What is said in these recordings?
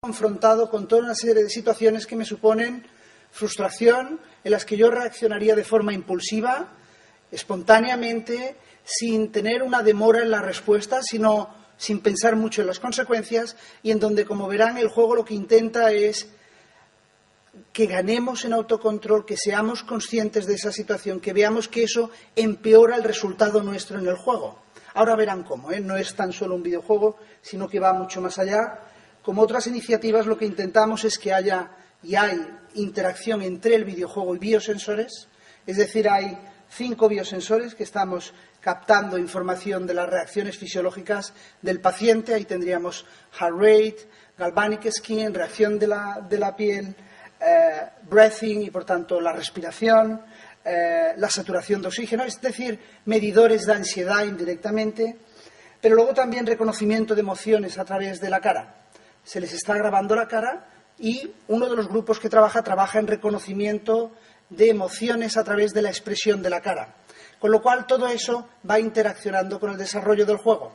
confrontado con toda una serie de situaciones que me suponen frustración, en las que yo reaccionaría de forma impulsiva, espontáneamente, sin tener una demora en la respuesta, sino sin pensar mucho en las consecuencias, y en donde, como verán, el juego lo que intenta es que ganemos en autocontrol, que seamos conscientes de esa situación, que veamos que eso empeora el resultado nuestro en el juego. Ahora verán cómo, no es tan solo un videojuego, sino que va mucho más allá. Como otras iniciativas, lo que intentamos es que haya y hay interacción entre el videojuego y biosensores, es decir, hay 5 biosensores que estamos captando información de las reacciones fisiológicas del paciente. Ahí tendríamos heart rate, galvanic skin, reacción de la piel, breathing y, por tanto, la respiración, la saturación de oxígeno, es decir, medidores de ansiedad indirectamente, pero luego también reconocimiento de emociones a través de la cara. Se les está grabando la cara y uno de los grupos que trabaja en reconocimiento de emociones a través de la expresión de la cara. Con lo cual, todo eso va interaccionando con el desarrollo del juego.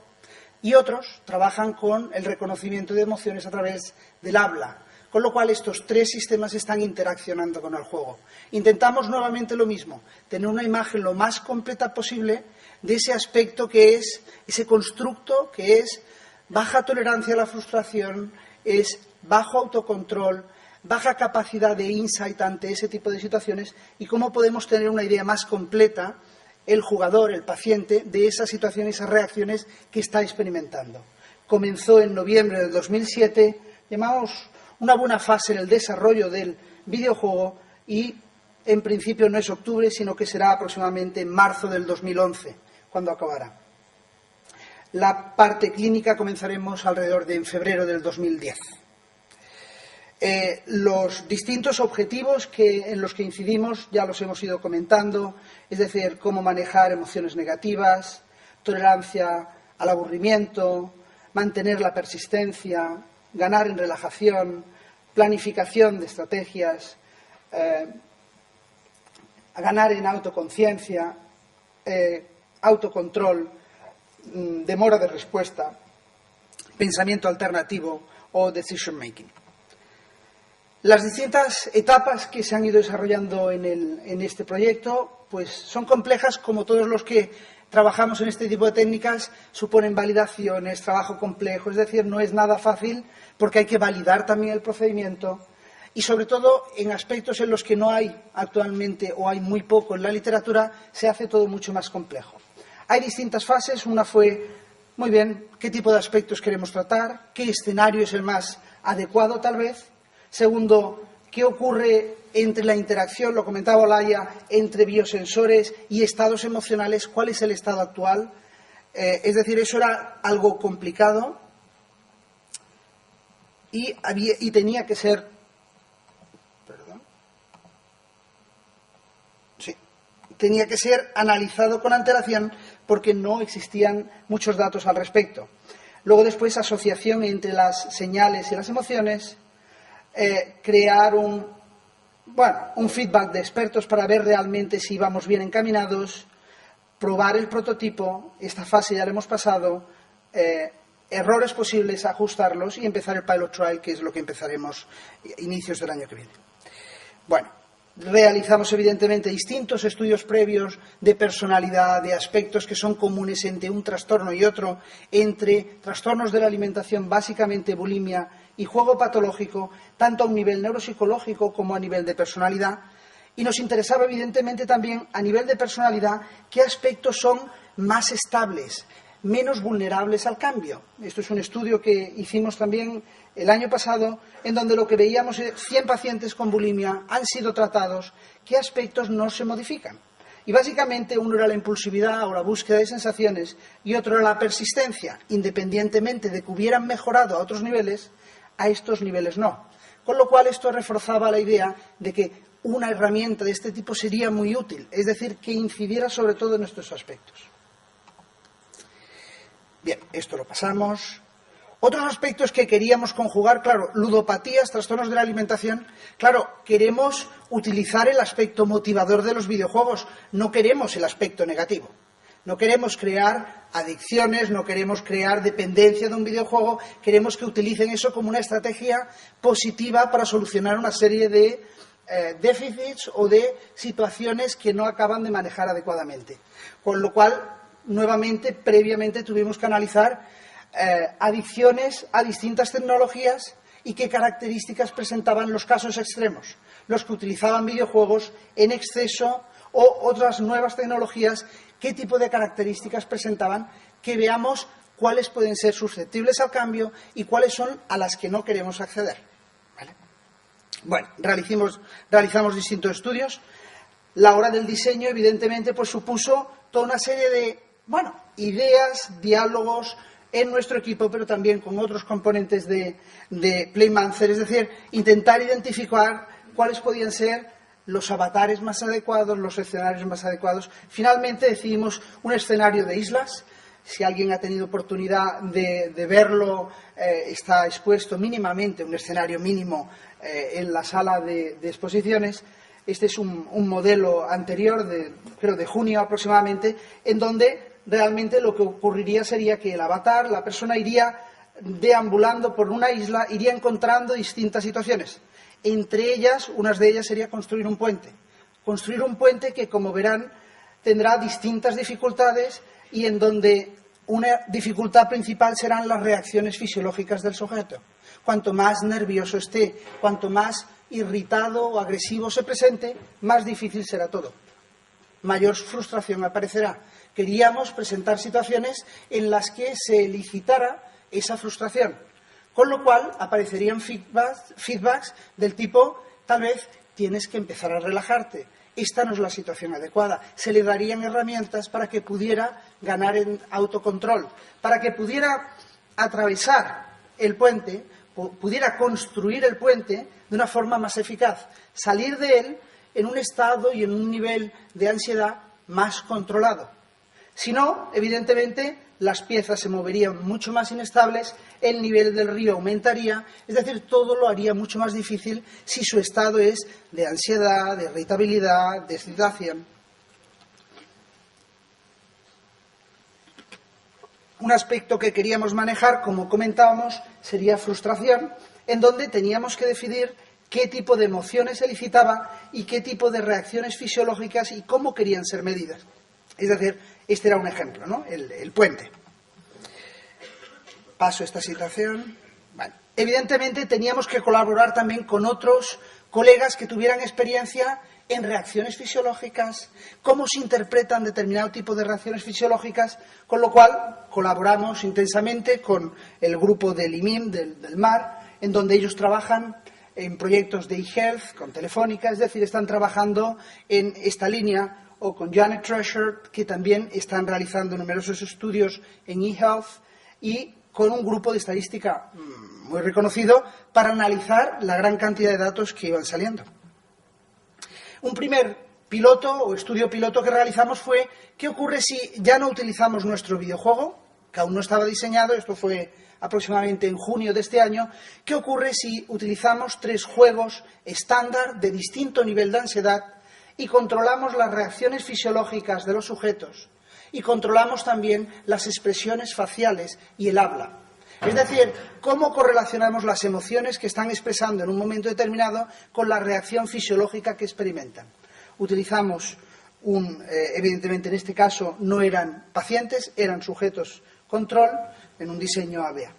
Y otros trabajan con el reconocimiento de emociones a través del habla. Con lo cual, estos 3 sistemas están interaccionando con el juego. Intentamos nuevamente lo mismo, tener una imagen lo más completa posible de ese aspecto que es, ese constructo que es baja tolerancia a la frustración, es bajo autocontrol, baja capacidad de insight ante ese tipo de situaciones, y cómo podemos tener una idea más completa, el jugador, el paciente, de esas situaciones, esas reacciones que está experimentando. Comenzó en noviembre del 2007, llamamos una buena fase en el desarrollo del videojuego, y en principio no es octubre, sino que será aproximadamente en marzo del 2011, cuando acabará. La parte clínica comenzaremos alrededor de en febrero del 2010. Los distintos objetivos en los que incidimos ya los hemos ido comentando, es decir, cómo manejar emociones negativas, tolerancia al aburrimiento, mantener la persistencia, ganar en relajación, planificación de estrategias, ganar en autoconciencia, autocontrol, demora de respuesta, pensamiento alternativo o decision making. Las distintas etapas que se han ido desarrollando en este proyecto pues son complejas, como todos los que trabajamos en este tipo de técnicas, suponen validaciones, trabajo complejo, es decir, no es nada fácil porque hay que validar también el procedimiento, y sobre todo en aspectos en los que no hay actualmente o hay muy poco en la literatura, se hace todo mucho más complejo. Hay distintas fases. Una fue, muy bien, ¿qué tipo de aspectos queremos tratar? ¿Qué escenario es el más adecuado, tal vez? Segundo, ¿qué ocurre entre la interacción, lo comentaba Olaya, entre biosensores y estados emocionales? ¿Cuál es el estado actual? Es decir, eso era algo complicado y tenía que ser... tenía que ser analizado con antelación porque no existían muchos datos al respecto. Luego, después, asociación entre las señales y las emociones, crear un feedback de expertos para ver realmente si vamos bien encaminados, probar el prototipo, esta fase ya la hemos pasado, errores posibles, ajustarlos y empezar el pilot trial, que es lo que empezaremos a inicios del año que viene. Bueno. Realizamos, evidentemente, distintos estudios previos de personalidad, de aspectos que son comunes entre un trastorno y otro, entre trastornos de la alimentación, básicamente bulimia, y juego patológico, tanto a un nivel neuropsicológico como a nivel de personalidad. Y nos interesaba, evidentemente, también a nivel de personalidad qué aspectos son más estables, menos vulnerables al cambio. Esto es un estudio que hicimos también el año pasado, en donde lo que veíamos es 100 pacientes con bulimia han sido tratados, ¿qué aspectos no se modifican? Y básicamente uno era la impulsividad o la búsqueda de sensaciones y otro era la persistencia, independientemente de que hubieran mejorado a otros niveles, a estos niveles no. Con lo cual esto reforzaba la idea de que una herramienta de este tipo sería muy útil, es decir, que incidiera sobre todo en estos aspectos. Bien, esto lo pasamos. Otros aspectos que queríamos conjugar, claro, ludopatías, trastornos de la alimentación. Claro, queremos utilizar el aspecto motivador de los videojuegos, no queremos el aspecto negativo. No queremos crear adicciones, no queremos crear dependencia de un videojuego, queremos que utilicen eso como una estrategia positiva para solucionar una serie de déficits o de situaciones que no acaban de manejar adecuadamente. Con lo cual, nuevamente, previamente tuvimos que analizar adicciones a distintas tecnologías y qué características presentaban los casos extremos, los que utilizaban videojuegos en exceso o otras nuevas tecnologías, qué tipo de características presentaban, que veamos cuáles pueden ser susceptibles al cambio y cuáles son a las que no queremos acceder. ¿Vale? Bueno, realizamos distintos estudios. La hora del diseño, evidentemente, pues supuso toda una serie de, ideas, diálogos en nuestro equipo, pero también con otros componentes de Playmancer, es decir, intentar identificar cuáles podían ser los avatares más adecuados, los escenarios más adecuados. Finalmente decidimos un escenario de islas. Si alguien ha tenido oportunidad de verlo, está expuesto mínimamente, un escenario mínimo en la sala de exposiciones. Este es un modelo anterior, creo de junio aproximadamente, en donde realmente lo que ocurriría sería que el avatar, la persona, iría deambulando por una isla, iría encontrando distintas situaciones. Entre ellas, unas de ellas sería construir un puente. Construir un puente que, como verán, tendrá distintas dificultades y en donde una dificultad principal serán las reacciones fisiológicas del sujeto. Cuanto más nervioso esté, cuanto más irritado o agresivo se presente, más difícil será todo. Mayor frustración aparecerá. Queríamos presentar situaciones en las que se elicitara esa frustración. Con lo cual aparecerían feedbacks del tipo, tal vez tienes que empezar a relajarte, esta no es la situación adecuada. Se le darían herramientas para que pudiera ganar en autocontrol, para que pudiera atravesar el puente, pudiera construir el puente de una forma más eficaz, salir de él en un estado y en un nivel de ansiedad más controlado. Si no, evidentemente, las piezas se moverían mucho más inestables, el nivel del río aumentaría, es decir, todo lo haría mucho más difícil si su estado es de ansiedad, de irritabilidad, de excitación. Un aspecto que queríamos manejar, como comentábamos, sería frustración, en donde teníamos que decidir qué tipo de emociones elicitaba y qué tipo de reacciones fisiológicas y cómo querían ser medidas. Es decir, este era un ejemplo, ¿no? El puente. Paso esta situación. Bueno, evidentemente teníamos que colaborar también con otros colegas que tuvieran experiencia en reacciones fisiológicas, cómo se interpretan determinado tipo de reacciones fisiológicas, con lo cual colaboramos intensamente con el grupo del IMIM, del MAR, en donde ellos trabajan en proyectos de eHealth, con Telefónica, es decir, están trabajando en esta línea, o con Janet Treasure, que también están realizando numerosos estudios en eHealth, y con un grupo de estadística muy reconocido para analizar la gran cantidad de datos que iban saliendo. Un primer piloto o estudio piloto que realizamos fue ¿qué ocurre si ya no utilizamos nuestro videojuego, que aún no estaba diseñado? Esto fue aproximadamente en junio de este año. ¿Qué ocurre si utilizamos 3 juegos estándar de distinto nivel de ansiedad y controlamos las reacciones fisiológicas de los sujetos y controlamos también las expresiones faciales y el habla? Es decir, cómo correlacionamos las emociones que están expresando en un momento determinado con la reacción fisiológica que experimentan. Utilizamos evidentemente en este caso no eran pacientes, eran sujetos control en un diseño ABA.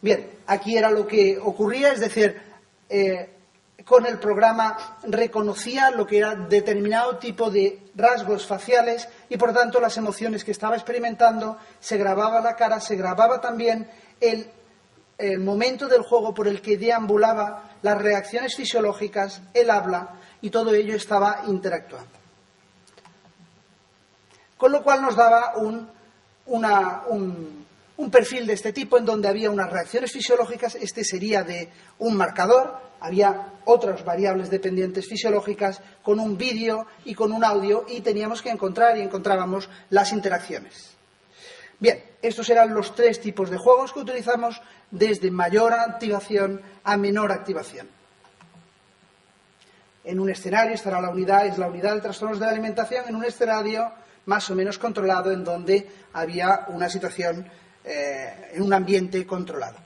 Bien, aquí era lo que ocurría, es decir, con el programa reconocía lo que era determinado tipo de rasgos faciales y por tanto las emociones que estaba experimentando, se grababa la cara, se grababa también el momento del juego por el que deambulaba, las reacciones fisiológicas, el habla y todo ello estaba interactuando. Con lo cual nos daba un perfil de este tipo en donde había unas reacciones fisiológicas, este sería de un marcador, había otras variables dependientes fisiológicas con un vídeo y con un audio y teníamos que encontrar y encontrábamos las interacciones. Bien, estos eran los 3 tipos de juegos que utilizamos desde mayor activación a menor activación. En un escenario estará la unidad de trastornos de la alimentación, en un escenario más o menos controlado, en donde había una situación en un ambiente controlado.